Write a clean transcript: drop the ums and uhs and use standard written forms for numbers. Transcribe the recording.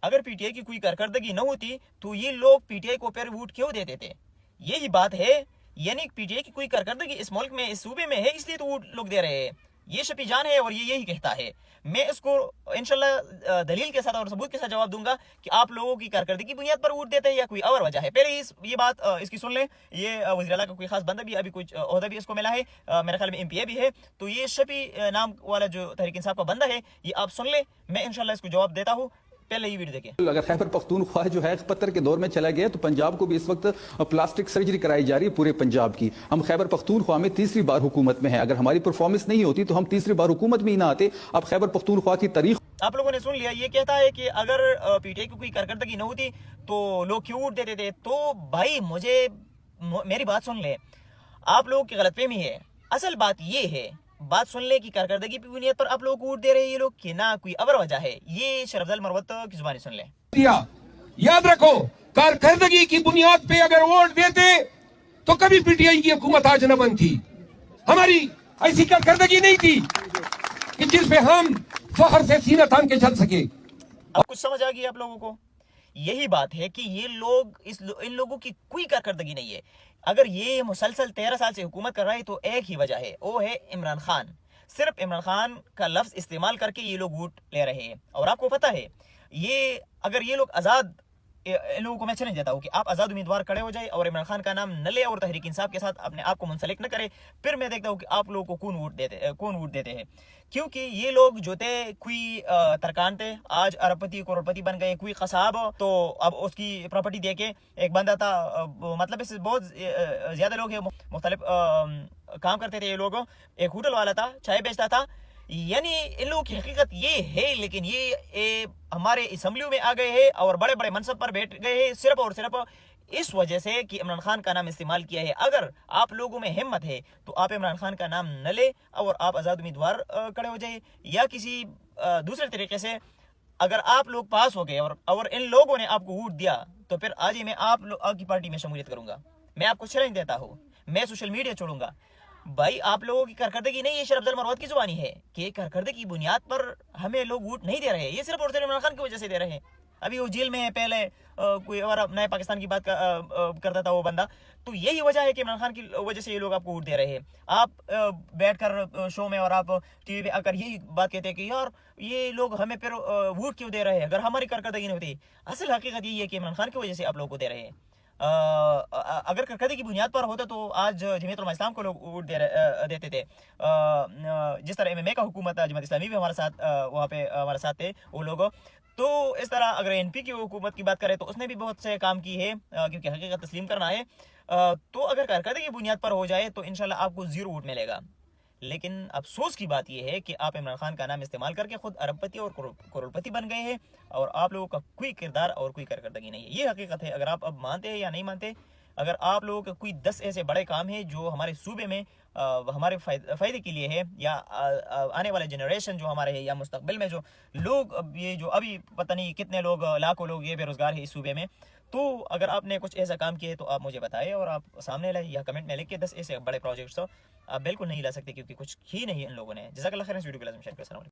اگر P T I کی کوئی کارکردگی نہ ہوتی تو یہ لوگ پی ٹی آئی کو پھر ووٹ کیوں دیتے تھے؟ یہی بات ہے، یعنی پی ٹی آئی کی کوئی کارکردگی اس ملک میں، اس صوبے میں ہے، اس لیے تو ووٹ لوگ دے رہے ہیں۔ یہ شفیع جان ہے اور یہ یہی کہتا ہے۔ میں اس کو انشاءاللہ دلیل کے ساتھ اور ثبوت کے ساتھ جواب دوں گا کہ آپ لوگوں کی کارکردگی کی بنیاد پر ووٹ دیتے ہیں یا کوئی اور وجہ ہے۔ پہلے یہ بات اس کی سن لیں، یہ وزیر اعلیٰ کا کوئی خاص بندہ بھی ابھی کچھ عہدہ بھی اس کو ملا ہے، میرے خیال میں ایم پی اے بھی ہے، تو یہ شفیع نام والا جو تحریک انصاف کا بندہ ہے، یہ آپ سن لیں، میں انشاءاللہ اس کو جواب دیتا ہوں۔ پہلے یہ ویڈیو دیکھیں۔ اگر خیبر پختونخوا جو ہے پتھر کے دور میں چلا گیا تو پنجاب کو بھی اس وقت پلاسٹک سرجری کرائی جا رہی ہے پورے پنجاب کی۔ ہم خیبر پختونخوا میں تیسری بار حکومت میں ہیں، اگر ہماری پرفارمنس نہیں ہوتی تو ہم تیسری بار حکومت میں ہی نہ آتے۔ اب خیبر پختونخوا کی تاریخ آپ لوگوں نے سن لیا، یہ کہتا ہے کہ اگر پی ٹی آئی کی کوئی کارکردگی نہ ہوتی تو لوگ کیوں ووٹ دیتے تھے؟ تو بھائی میری بات سن لے، آپ لوگوں کی غلط فہمی ہے۔ اصل بات یہ ہے، بات سن لے کہ کارکردگی کی بنیاد پر آپ لوگ ووٹ دے رہے ہیں یہ لوگ، کہ نہ کوئی اور وجہ ہے۔ یہ شرف افضل مروت کی زبانی سن لیں۔ یاد رکھو، کارکردگی کی بنیاد پہ اگر ووٹ دیتے تو کبھی پی ٹی آئی کی حکومت آج نہ بنتی۔ ہماری ایسی کارکردگی نہیں تھی کہ جس پہ ہم فخر سے سینہ تان کے چل سکے۔ اب کچھ سمجھ آ گئی آپ لوگوں کو؟ یہی بات ہے کہ یہ لوگ ان لوگوں کی کوئی کارکردگی نہیں ہے۔ اگر یہ مسلسل 13 سال سے حکومت کر رہا ہے تو ایک ہی وجہ ہے، وہ ہے عمران خان۔ صرف عمران خان کا لفظ استعمال کر کے یہ لوگ ووٹ لے رہے ہیں۔ اور آپ کو پتہ ہے، اگر یہ لوگ آزاد، ان لوگوں کو میں چیلنج دیتا ہوں کہ آپ آزاد امیدوار کھڑے ہو جائے اور عمران خان کا نام نہ لے اور تحریک انصاف کے ساتھ اپنے آپ کو منسلک نہ کرے، پھر میں دیکھتا ہوں کہ آپ لوگوں کو کون ووٹ دیتے ہیں۔ کیونکہ یہ لوگ جو تھے، کوئی ترکان تھے، آج ارب پتی کروڑ پتی بن گئے، کوئی قصاب تو اب اس کی پراپرٹی دے کے، ایک بندہ تھا، مطلب اس سے بہت زیادہ لوگ ہیں، مختلف کام کرتے تھے یہ لوگ، ایک ہوٹل والا تھا، چائے بیچتا تھا۔ یعنی ان لوگوں کی حقیقت یہ ہے، لیکن یہ ہمارے اسمبلیوں میں آ گئے ہیں اور بڑے بڑے منصب پر بیٹھ گئے ہیں، صرف اور صرف اس وجہ سے کہ عمران خان کا نام استعمال کیا ہے۔ اگر آپ لوگوں میں ہمت ہے تو آپ عمران خان کا نام نہ لے اور آپ آزاد امیدوار کھڑے ہو جائے، یا کسی دوسرے طریقے سے اگر آپ لوگ پاس ہو گئے اور ان لوگوں نے آپ کو ووٹ دیا تو پھر آج ہی میں آپ کی پارٹی میں شمولیت کروں گا۔ میں آپ کو چیلنج دیتا ہوں، میں سوشل میڈیا چھوڑوں گا۔ بھائی آپ لوگوں کی کارکردگی نہیں، یہ شرف افضل مروت کی زبانی ہے کہ کارکردگی کی بنیاد پر ہمیں لوگ ووٹ نہیں دے رہے، یہ صرف اور صرف عمران خان کی وجہ سے دے رہے ہیں۔ ابھی وہ جیل میں ہے، پہلے کوئی اور نئے پاکستان کی بات کرتا تھا وہ بندہ، تو یہی وجہ ہے کہ عمران خان کی وجہ سے یہ لوگ آپ کو ووٹ دے رہے ہیں۔ آپ بیٹھ کر شو میں اور آپ ٹی وی پہ آ کر یہی بات کہتے ہیں کہ یار یہ لوگ ہمیں پھر ووٹ کیوں دے رہے ہیں اگر ہماری کارکردگی نہیں ہوتی۔ اصل حقیقت یہ ہے کہ عمران خان کی وجہ سے آپ لوگوں کو دے رہے ہیں۔ اگر کارکردگی کی بنیاد پر ہوتا تو آج جمعیت علماء اسلام کو لوگ ووٹ دیتے تھے۔ جس طرح ایم اے کا حکومت ہے، جماعت اسلامی بھی ہمارے ساتھ وہاں پہ ہمارے ساتھ تھے وہ لوگ، تو اس طرح اگر این پی کی حکومت کی بات کریں تو اس نے بھی بہت سے کام کی ہے، کیونکہ حقیقت تسلیم کرنا ہے۔ تو اگر کارکردگی کی بنیاد پر ہو جائے تو انشاءاللہ آپ کو 0 ووٹ ملے گا۔ لیکن افسوس کی بات یہ ہے کہ آپ عمران خان کا نام استعمال کر کے خود ارب پتی اور کروڑ پتی بن گئے ہیں، اور آپ لوگوں کا کوئی کردار اور کوئی کارکردگی نہیں ہے۔ یہ حقیقت ہے، اگر آپ اب مانتے ہیں یا نہیں مانتے۔ اگر آپ لوگوں کے کوئی 10 ایسے بڑے کام ہیں جو ہمارے صوبے میں ہمارے فائدے کے لیے ہے، یا آنے والے جنریشن جو ہمارے ہیں، یا مستقبل میں جو لوگ، یہ جو ابھی پتہ نہیں کتنے لوگ، لاکھوں لوگ یہ بے روزگار ہیں اس صوبے میں، تو اگر آپ نے کچھ ایسا کام کیا ہے تو آپ مجھے بتائیں اور آپ سامنے لائیں یا کمنٹ میں لکھ کے 10 ایسے بڑے پروجیکٹس آپ بالکل نہیں لا سکتے، کیونکہ کچھ ہی نہیں ان لوگوں نے۔ جزاک اللہ خیر، اس ویڈیو کو لازم شیئر کریں۔ السلام علیکم۔